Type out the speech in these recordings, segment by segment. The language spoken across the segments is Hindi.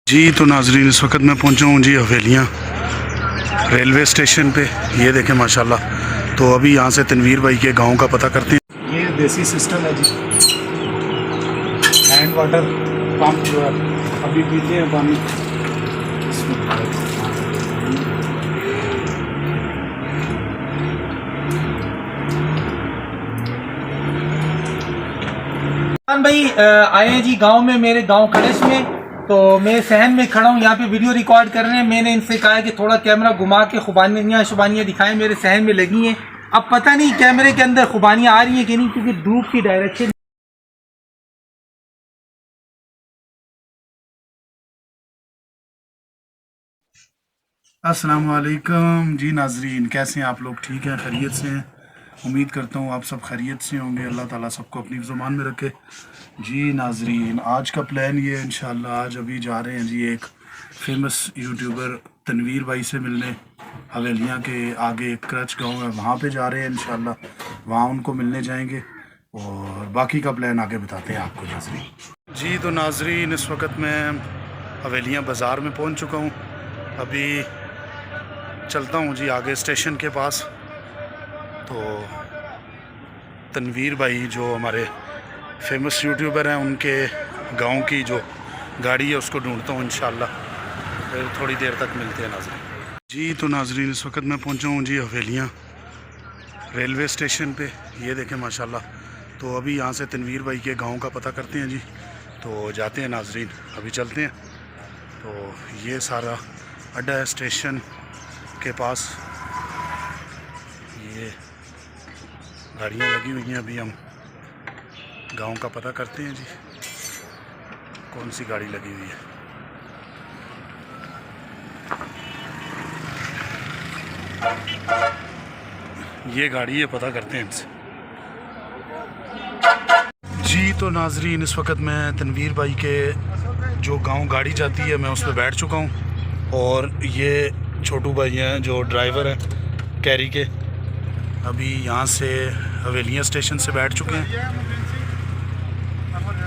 जी तो नाजरीन, इस वक्त मैं पहुंचा हूँ जी हवेलियाँ रेलवे स्टेशन पे। ये देखें माशाल्लाह। तो अभी यहाँ से तनवीर भाई के गांव का पता करते हैं। ये देसी सिस्टम है जी, हैंड वाटर पंप जो है, अभी पीते हैं पानी भाई आए हैं जी गांव में, मेरे गांव कड़श में। तो मैं सहन में खड़ा हूँ, यहाँ पे वीडियो रिकॉर्ड कर रहे हैं। मैंने इनसे कहा है कि थोड़ा कैमरा घुमा के खुबानियाँ शुबानियाँ दिखाएं, मेरे सहन में लगी हैं। अब पता नहीं कैमरे के अंदर खुबानियाँ आ रही हैं कि नहीं, क्योंकि धूप की डायरेक्शन। अस्सलाम वालेकुम जी नाजरीन, कैसे हैं आप लोग? ठीक हैं, खैरियत से हैं? उम्मीद करता हूँ आप सब खैरियत से होंगे। अल्लाह ताला सबको अपनी ज़ुबान में रखे। जी नाजरीन, आज का प्लान ये है इंशाल्लाह, आज अभी जा रहे हैं जी एक फेमस यूट्यूबर तनवीर भाई से मिलने। हवेलियाँ के आगे एक क्रच गाँव है, वहाँ पे जा रहे हैं इंशाल्लाह, वहाँ उनको मिलने जाएंगे और बाकी का प्लान आगे बताते हैं आपको नाजरीन। जी तो नाजरीन, इस वक्त मैं हवेलियाँ बाज़ार में पहुँच चुका हूँ। अभी चलता हूँ जी आगे स्टेशन के पास। तो तनवीर भाई जो हमारे फेमस यूट्यूबर हैं, उनके गांव की जो गाड़ी है उसको ढूंढता हूँ इंशाल्लाह, फिर थोड़ी देर तक मिलते हैं नाजरीन। जी तो नाजरीन, इस वक्त मैं पहुँचा हूँ जी हवेलियाँ रेलवे स्टेशन पे। ये देखें माशाल्लाह। तो अभी यहाँ से तनवीर भाई के गांव का पता करते हैं जी, तो जाते हैं नाजरीन, अभी चलते हैं। तो ये सारा अड्डा है स्टेशन के पास, ये गाड़ियाँ लगी हुई हैं। अभी हम गांव का पता करते हैं जी, कौन सी गाड़ी लगी हुई है। ये गाड़ी है, पता करते हैं इनसे। जी तो नाजरीन, इस वक्त मैं तनवीर भाई के जो गांव गाड़ी जाती है मैं उस पर बैठ चुका हूँ, और ये छोटू भाई हैं जो ड्राइवर हैं कैरी के। अभी यहाँ से हवेलियाँ स्टेशन से बैठ चुके हैं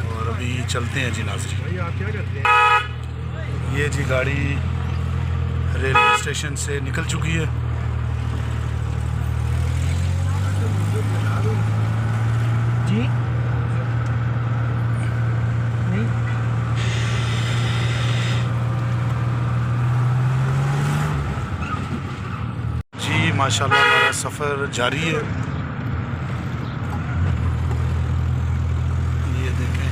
और अभी चलते हैं जी नाजरीन। ये जी गाड़ी रेलवे स्टेशन से निकल चुकी है। जी नहीं, जी माशाल्लाह हमारा सफ़र जारी है। ये देखें,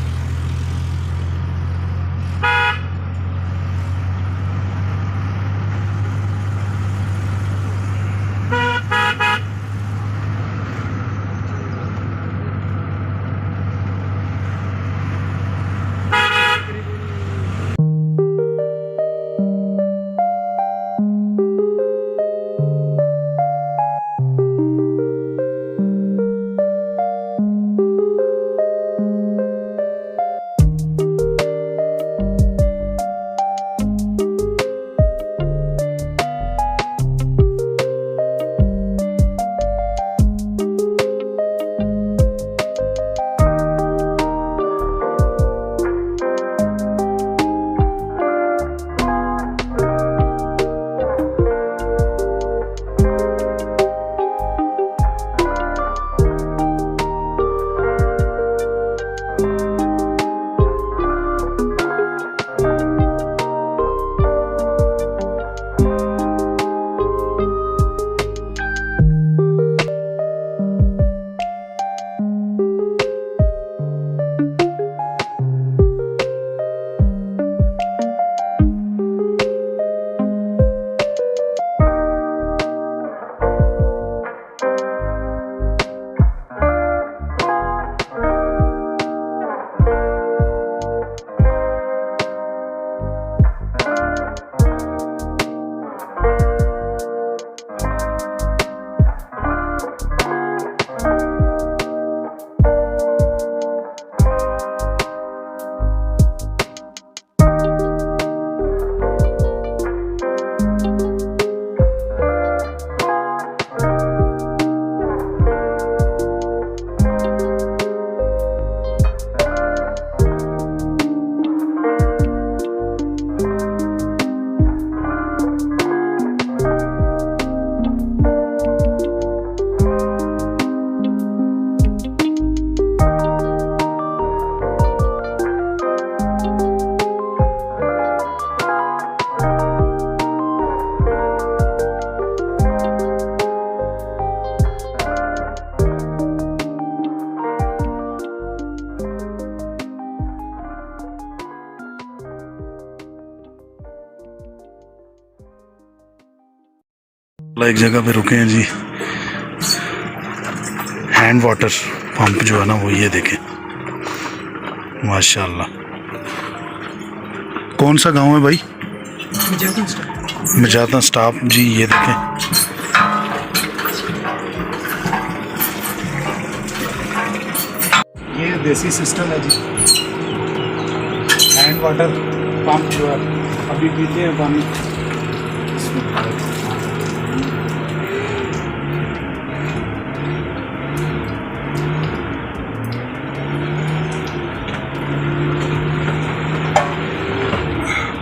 एक जगह पे रुके हैं जी, हैंड वाटर पंप जो है ना वो ये देखें माशाल्लाह। कौन सा गांव है भाई? मजाता स्टाफ जी, ये देखें ये देसी सिस्टम है जी, हैंड वाटर पंप जो है अभी पीते हैं पानी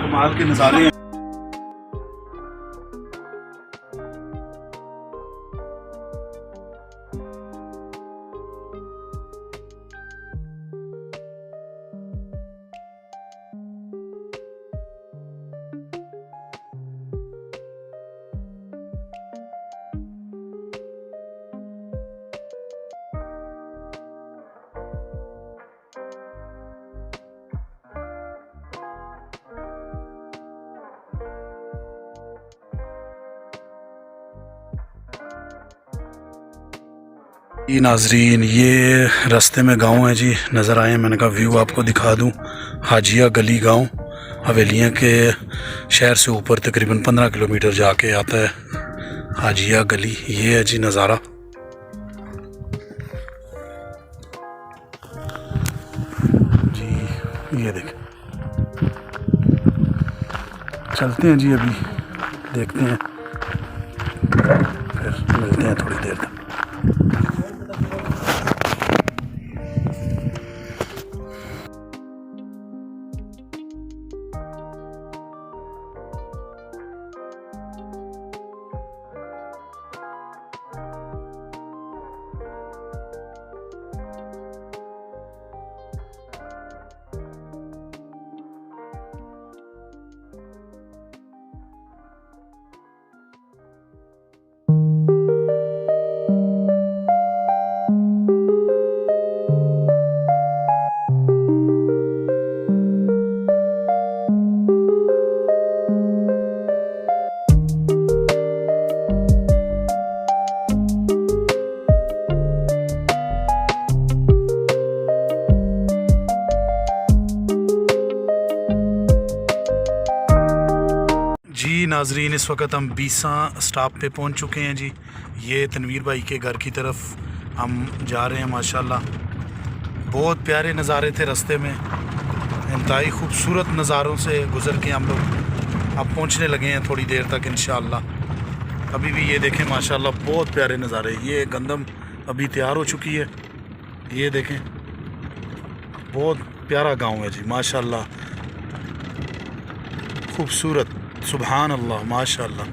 कमाल के नज़ारे हैं। जी नाजरीन, ये रास्ते में गांव है जी, नज़र आए, मैंने कहा व्यू आपको दिखा दूं। हाजिया गली गांव हवेलियाँ के शहर से ऊपर तकरीबन 15 किलोमीटर जाके आता है हाजिया गली। ये है जी नज़ारा। जी ये देखें, चलते हैं जी, अभी देखते हैं, फिर मिलते हैं थोड़ी देर तक। जी नाजरीन, इस वक्त हम बीसा स्टॉप पे पहुंच चुके हैं जी। ये तनवीर भाई के घर की तरफ हम जा रहे हैं। माशाल्लाह बहुत प्यारे नज़ारे थे रास्ते में, इंतहाई खूबसूरत नज़ारों से गुज़र के हम लोग अब पहुंचने लगे हैं थोड़ी देर तक इंशाअल्लाह। अभी भी ये देखें माशाल्लाह बहुत प्यारे नज़ारे। ये गंदम अभी तैयार हो चुकी है, ये देखें, बहुत प्यारा गाँव है जी माशाल्लाह, खूबसूरत, सुभान अल्लाह माशाल्लाह।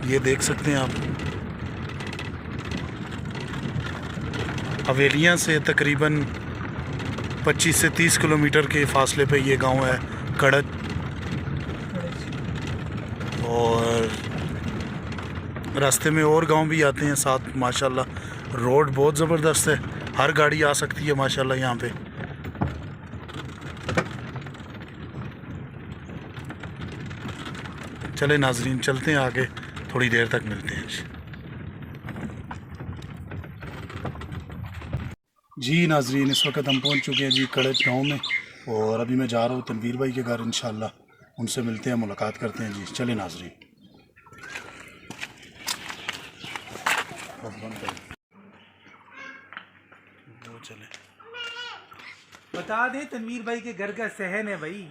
ये देख सकते हैं आप, हवेलियाँ से तकरीबन 25 से 30 किलोमीटर के फासले पे ये गांव है कड़च। और रास्ते में और गांव भी आते हैं साथ माशाल्लाह। रोड बहुत ज़बरदस्त है, हर गाड़ी आ सकती है माशाल्लाह यहाँ पे। चले नाजरीन, चलते हैं आगे, थोड़ी देर तक मिलते हैं जी। नाजरीन, इस वक्त हम पहुंच चुके हैं जी कड़च गांव में, और अभी मैं जा रहा हूँ तनवीर भाई के घर इंशाल्लाह, उनसे मिलते हैं, मुलाकात करते हैं जी। चले नाजरीन, वो चले। बता दे तनवीर भाई के घर का सहन है भाई।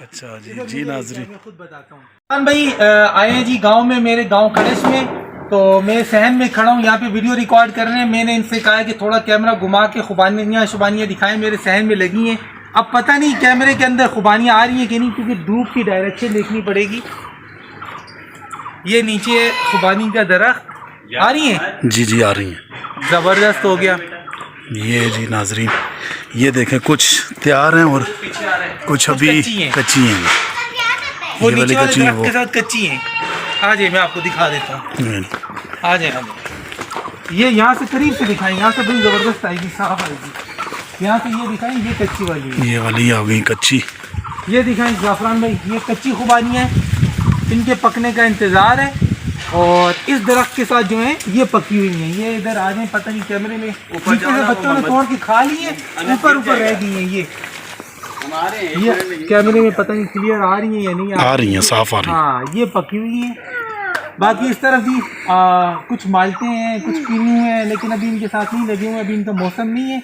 अच्छा जी, जी नाजरीन, मैं खुद बताता हूँ भाई। आए हैं जी गांव में, मेरे गांव कड़च में, तो मैं सहन में खड़ा हूँ, यहाँ पे वीडियो रिकॉर्ड कर रहे हैं। मैंने इनसे कहा है कि थोड़ा कैमरा घुमा के खुबानियाँ शुबानियाँ दिखाएं, मेरे सहन में लगी हैं। अब पता नहीं कैमरे के अंदर खुबानियाँ आ रही हैं कि नहीं, क्योंकि धूप की डायरेक्शन देखनी पड़ेगी। ये नीचे खुबानी का दरख्त आ रही है जी, जी आ रही हैं, ज़बरदस्त हो गया। ये जी नाजरीन, ये देखें, कुछ तैयार हैं और कुछ अभी कच्ची हैं। वो नीचे वाले दरख्त के साथ कच्ची हैं। आ जाए, मैं आपको दिखा देता हूँ, आ जाए। ये यहाँ से करीब से दिखाएं, यहाँ से बड़ी ज़बरदस्त आएगी, साफ आएगी। यहाँ से ये दिखाएं, ये कच्ची वाली है, ये वाली आ गई कच्ची। ये दिखाएं जाफरान भाई, ये कच्ची खुबानियाँ हैं, इनके पकने का इंतज़ार है। और इस दरख्त के साथ जो है ये पकी हुई हैं। ये इधर आ जाए, पता नहीं कैमरे में नीचे से बच्चों ने तोड़ के खा ली है, ऊपर रह गई हैं। ये कैमरे में पता नहीं क्लियर आ रही है या नहीं आ रही हैं, साफ आ रही हैं। हाँ, ये पकी हुई है। बाकी इस तरफ भी कुछ मालते हैं, कुछ कीनू हैं, लेकिन अभी इनके साथ नहीं लगे हुए, अभी इनका मौसम नहीं है।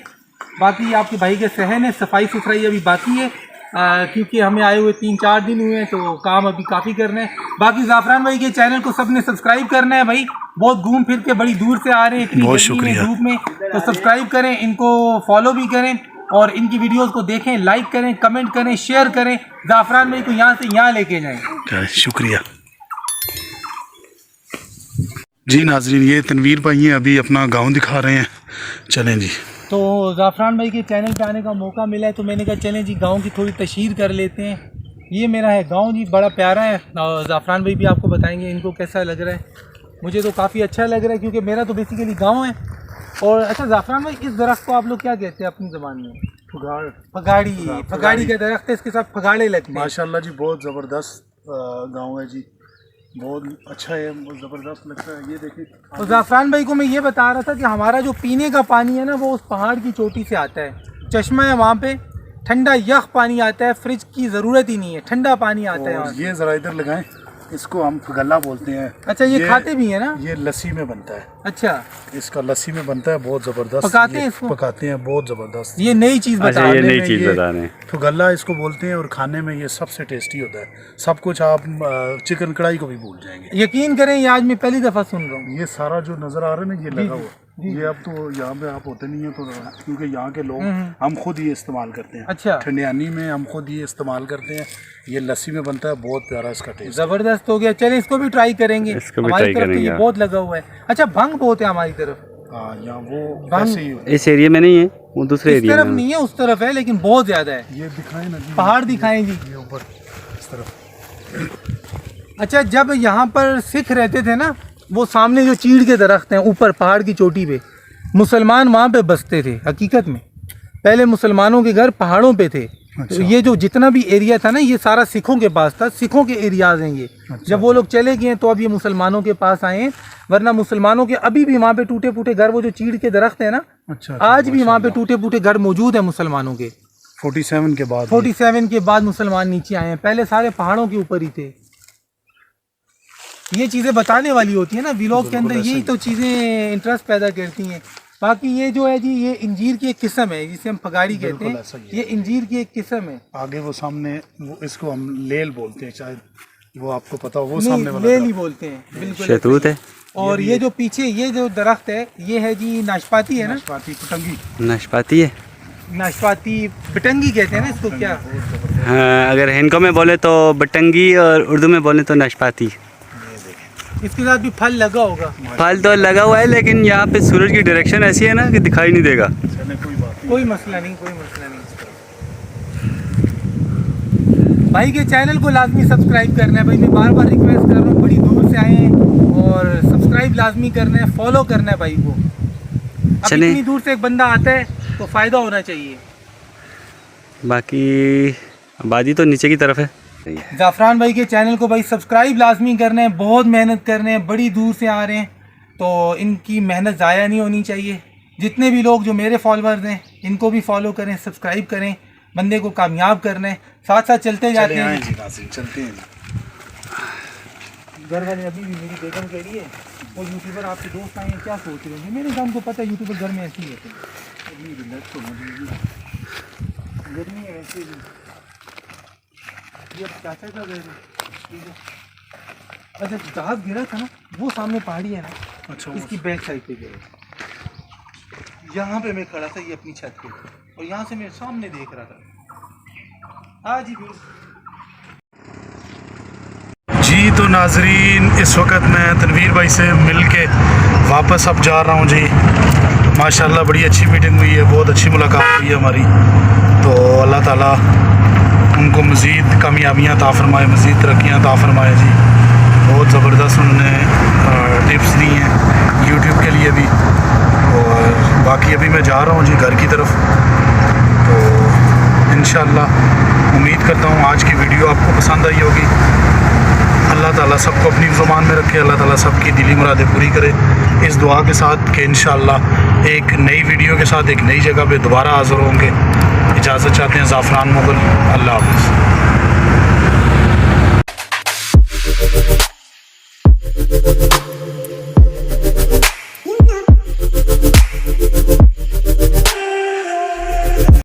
बाकी आपके भाई के सहन है, सफाई सुथराई अभी बाकी है, क्योंकि हमें आए हुए 3-4 दिन हुए हैं, तो काम अभी काफ़ी करना है। बाकी ज़ाफ़रान भाई के चैनल को सबने सब्सक्राइब करना है भाई, बहुत घूम फिर के बड़ी दूर से आ रहे हैं, इतनी गर्मी में, धूप में, तो सब्सक्राइब करें, इनको फॉलो भी करें और इनकी वीडियोस को देखें, लाइक करें, कमेंट करें, शेयर करें, ज़ाफ़रान भाई को यहाँ से यहाँ लेके जाएं। शुक्रिया जी। नाजरीन, ये तनवीर भाई हैं, अभी अपना गांव दिखा रहे हैं। चलें जी। तो ज़ाफ़रान भाई के चैनल पे आने का मौका मिला है, तो मैंने कहा चलें जी गांव की थोड़ी तशहीर कर लेते हैं। ये मेरा है गांव जी, बड़ा प्यारा है, और ज़ाफ़रान भाई भी आपको बताएंगे इनको कैसा लग रहा है। मुझे तो काफ़ी अच्छा लग रहा है, क्योंकि मेरा तो बेसिकली गांव है। और अच्छा ज़ाफ़रान भाई, इस दरख्त को आप लोग क्या कहते हैं अपनी ज़बान में? फगाड़ी। फगाड़ी का दरख्त है, इसके साथ फगाड़े लगते हैं। माशाल्लाह जी, बहुत ज़बरदस्त गांव है जी, बहुत अच्छा है, बहुत ज़बरदस्त लगता है। ये देखिए, तो ज़ाफ़रान भाई को मैं ये बता रहा था कि हमारा जो पीने का पानी है ना, वो उस पहाड़ की चोटी से आता है। चश्मा है वहाँ पे, ठंडा यख पानी आता है, फ्रिज की ज़रूरत ही नहीं है, ठंडा पानी आता है। ये ज़रा इधर लगाएं, इसको हम गला बोलते हैं। अच्छा, ये खाते भी है ना? ये लस्सी में बनता है। अच्छा, इसका लस्सी में बनता है, बहुत ज़बरदस्त पकाते हैं इसको? पकाते हैं, बहुत ज़बरदस्त। ये नई चीज़ बता ये नई चीज़ बता रहे हैं। तो गला इसको बोलते हैं, और खाने में ये सबसे टेस्टी होता है। सब कुछ आप चिकन कढ़ाई को भी भूल जाएंगे। यकीन करें, ये आज मैं पहली दफ़ा सुन रहा हूँ। ये सारा जो नज़र आ रहा है ना, ये लगा हुआ, ये अब तो यहाँ पे आप होते नहीं है, तो क्योंकि यहाँ के लोग हम खुद ये इस्तेमाल करते हैं। अच्छा, ठंडियानी में हम खुद ये इस्तेमाल करते हैं। ये लस्सी में बनता है, बहुत प्यारा इसका टेस्ट, ज़बरदस्त हो गया। चले इसको भी ट्राई करेंगे, हमारी तरफ तो ये बहुत लगा हुआ है। अच्छा, भंग बहुत है हमारी तरफ। हाँ, यहाँ वो वैसे ही इस एरिया में नहीं है, वो दूसरे इस एरिया तरफ में नहीं है, उस तरफ है, लेकिन बहुत ज्यादा है। ये दिखाएं ना जी, पहाड़ दिखाएं जी, ये ऊपर इस तरफ। अच्छा, जब यहाँ पर सिख रहते थे ना, वो सामने जो चीड़ के दरख्त हैं ऊपर पहाड़ की चोटी पे, मुसलमान वहाँ पे बसते थे। हकीकत में पहले मुसलमानों के घर पहाड़ों पे थे। अच्छा। तो ये जो जितना भी एरिया था ना, ये सारा सिखों के पास था, सिखों के एरियाज हैं ये। अच्छा। जब वो लोग चले गए तो अब ये मुसलमानों के पास आए हैं, वरना मुसलमानों के अभी भी वहाँ पे टूटे फूटे घर, वो जो चीड़ के दरख्त है ना, अच्छा, आज भी वहाँ पे टूटे फूटे घर मौजूद है मुसलमानों के। 47 के बाद 47 के बाद मुसलमान नीचे आए हैं, पहले सारे पहाड़ों के ऊपर ही थे। ये चीज़ें बताने वाली होती है ना व्लॉग के अंदर, यही तो चीज़ें इंटरेस्ट पैदा करती हैं। बाकी ये जो है जी, ये इंजीर की एक किस्म है जिसे हम फगाड़ी कहते हैं। ये इंजीर की एक किस्म है। आगे वो सामने, वो इसको हम लेल बोलते हैं, शायद वो आपको पता हो। वो नहीं, सामने वाला ले नहीं बोलते हैं, बिल्कुल शहतूत है। और ये जो पीछे ये जो दरख्त है, ये है जी नाशपाती है ना, नाशपाती, पतंगी, नाशपाती है, नाशपाती बटंगी कहते हैं ना इसको। क्या हाँ, अगर हिंदको में बोले तो बटंगी और उर्दू में बोले तो नाशपाती। इसके साथ भी फल लगा होगा? फल तो लगा हुआ है, लेकिन यहाँ पे सूरज की डायरेक्शन ऐसी है ना कि दिखाई नहीं देगा। चले, कोई बात नहीं, कोई मसला नहीं, कोई मसला नहीं। भाई के चैनल को लाजमी सब्सक्राइब करना है। भाई मैं बार बार रिक्वेस्ट कर रहा हूँ, बड़ी दूर से आए हैं, और सब्सक्राइब लाजमी करना है, फॉलो करना है भाई को। अब इतनी दूर से एक बंदा आता है तो फ़ायदा होना चाहिए। बाकी आबादी तो नीचे की तरफ है। ज़ाफ़रान भाई के चैनल को भाई सब्सक्राइब लाजमी करना है, बहुत मेहनत करने हैं, बड़ी दूर से आ रहे हैं, तो इनकी मेहनत ज़ाया नहीं होनी चाहिए। जितने भी लोग जो मेरे फॉलोअर्स हैं, इनको भी फॉलो करें, सब्सक्राइब करें, बंदे को कामयाब करना है। साथ साथ चलते जाते हैं, चलते हैं। घर वाले अभी भी मेरी बेगम कह रही है, वो यूट्यूबर आपके दोस्त आए हैं, क्या सोच रहे हैं? मेरे काम को पता है यूट्यूबर घर में ऐसे ही होते हैं, गर्मी है वैसे भी। ये चाचा का घर है। अच्छा, जहाज गिरा था ना, वो सामने पहाड़ी है ना, अच्छा, इसकी बैक साइड पे गिरा। यहाँ पे मैं खड़ा था, ये अपनी छत पे, और यहाँ से मैं सामने देख रहा था। आज ही जी। तो नाजरीन, इस वक्त मैं तनवीर भाई से मिल के वापस अब जा रहा हूँ जी। माशाल्लाह बड़ी अच्छी मीटिंग हुई है, बहुत अच्छी मुलाकात हुई है हमारी। तो अल्लाह ताला उनको मज़ीद कामयाबियाँ अता फरमाए, मज़ीद तरक्कियाँ अता फरमाए जी। बहुत ज़बरदस्त उन्होंने टिप्स दी हैं यूट्यूब के लिए भी। और बाकी अभी मैं जा रहा हूँ जी घर की तरफ। तो इंशाअल्लाह उम्मीद करता हूँ आज की वीडियो आपको पसंद आई होगी। अल्लाह ताला सबको अपनी ज़ुबान में रखे, अल्लाह ताला सबकी दिली मुरादें पूरी करे। इस दुआ के साथ कि इंशाअल्लाह एक नई वीडियो के साथ एक नई जगह पे दोबारा हाज़िर होंगे। इजाज़त चाहते हैं ज़ाफ़रान मुग़ल। अल्लाह हाफ़िज़।